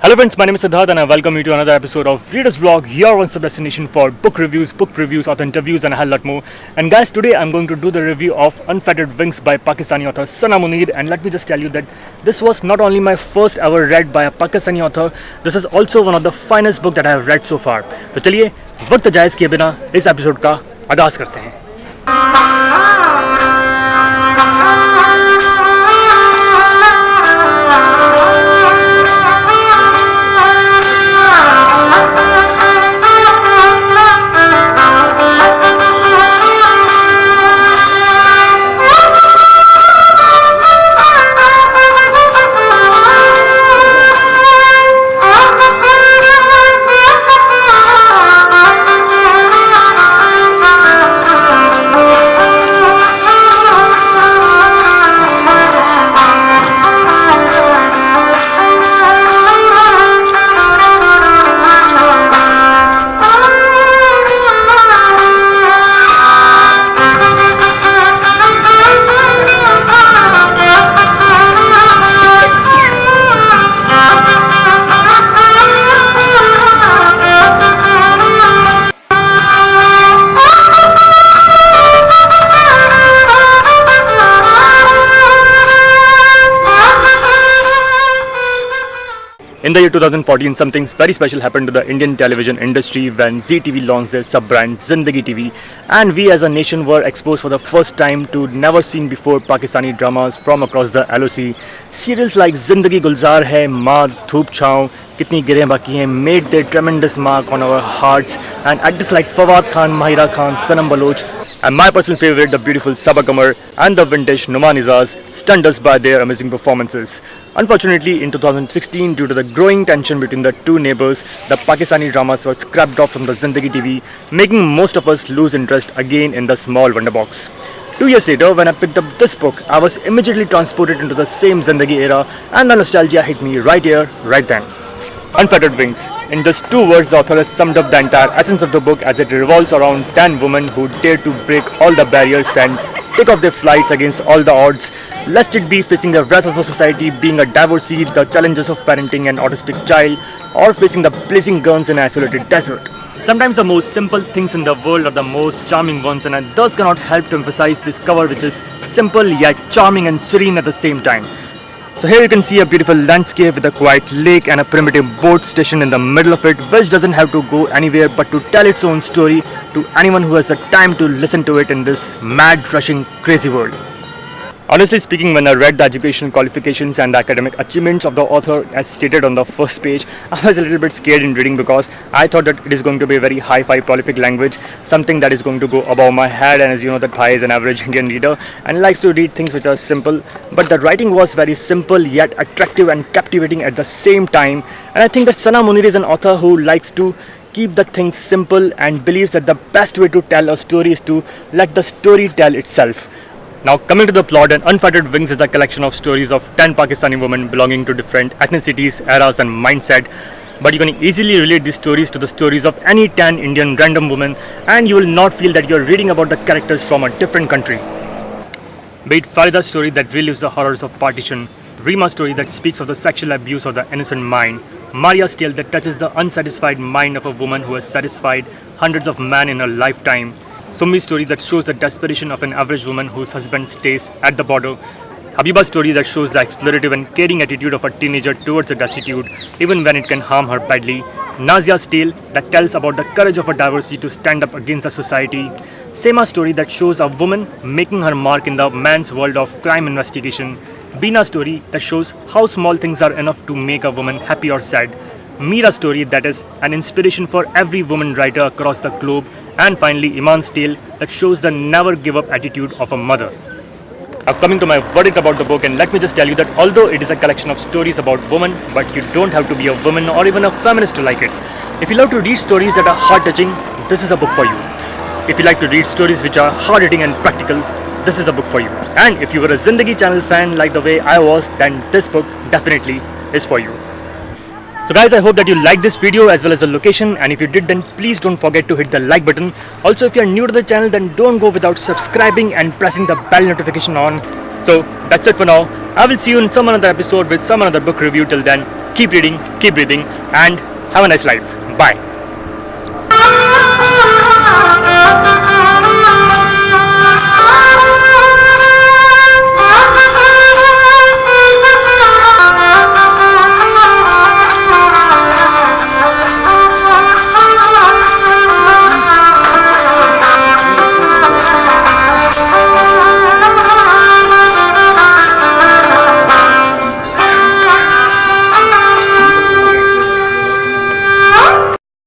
Hello friends, my name is Siddharth and I welcome you to another episode of Reader's Vlog, your one-stop destination for book reviews, author interviews and a hell lot more. And guys, today I'm going to do the review of Unfettered Wings by Pakistani author Sana Munir. And let me just tell you that this was not only my first ever read by a Pakistani author, this is also one of the finest book that I have read so far. तो चलिए वक्त जायज़ किए बिना इस episode का आगाज़ करते हैं. In the year 2014, something very special happened to the Indian television industry when Zee TV launched their sub-brand Zindagi TV, and we as a nation were exposed for the first time to never seen before Pakistani dramas from across the LOC. Serials like Zindagi Gulzar Hai, Maad, Dhoop Chhaon, Kitni Girein Baki Hain made their tremendous mark on our hearts, and actors like Fawad Khan, Mahira Khan, Sanam Baloch, and my personal favorite, the beautiful Saba Qamar and the vintage Numan Izaz, stunned us by their amazing performances. Unfortunately, in 2016, due to the growing tension between the two neighbors, the Pakistani dramas were scrapped off from the Zindagi TV, making most of us lose interest again in the small wonder box. 2 years later, when I picked up this book, I was immediately transported into the same Zindagi era, and the nostalgia hit me right here, right then. Unfettered Wings. In just 2 words, the author has summed up the entire essence of the book as it revolves around 10 women who dare to break all the barriers and take off their flights against all the odds, lest it be facing the wrath of the society, being a divorcee, the challenges of parenting an autistic child, or facing the blazing guns in an isolated desert. Sometimes the most simple things in the world are the most charming ones, and I thus cannot help to emphasize this cover, which is simple yet charming and serene at the same time. So here you can see a beautiful landscape with a quiet lake and a primitive boat station in the middle of it, which doesn't have to go anywhere but to tell its own story to anyone who has the time to listen to it in this mad, rushing, crazy world. Honestly speaking, when I read the educational qualifications and the academic achievements of the author as stated on the first page, I was a little bit scared in reading because I thought that it is going to be a very hi-fi prolific language, something that is going to go above my head, and as you know that Bhai is an average Indian reader and likes to read things which are simple, but the writing was very simple yet attractive and captivating at the same time, and I think that Sana Munir is an author who likes to keep the things simple and believes that the best way to tell a story is to let the story tell itself. Now coming to the plot, Unfettered Wings is a collection of stories of 10 Pakistani women belonging to different ethnicities, eras and mindset. But you can easily relate these stories to the stories of any 10 Indian random women, and you will not feel that you are reading about the characters from a different country. Be it Farida's story that relives the horrors of partition, Rima's story that speaks of the sexual abuse of the innocent mind, Maria's tale that touches the unsatisfied mind of a woman who has satisfied hundreds of men in her lifetime, Summi's story that shows the desperation of an average woman whose husband stays at the border, Habiba's story that shows the explorative and caring attitude of a teenager towards the destitute, even when it can harm her badly, Nazia's tale that tells about the courage of a divorcee to stand up against a society, Sema's story that shows a woman making her mark in the man's world of crime investigation, Bina's story that shows how small things are enough to make a woman happy or sad, Mira's story that is an inspiration for every woman writer across the globe, and finally Iman's tale that shows the never give up attitude of a mother. Now coming to my verdict about the book, and let me just tell you that although it is a collection of stories about women, but you don't have to be a woman or even a feminist to like it. If you love to read stories that are heart-touching, this is a book for you. If you like to read stories which are hard-hitting and practical, this is a book for you. And if you were a Zindagi channel fan like the way I was, then this book definitely is for you. So guys, I hope that you liked this video as well as the location, and if you did, then please don't forget to hit the like button. Also, if you are new to the channel, then don't go without subscribing and pressing the bell notification on. So that's it for now. I will see you in some another episode with some another book review. Till then, keep reading, keep breathing, and have a nice life. Bye.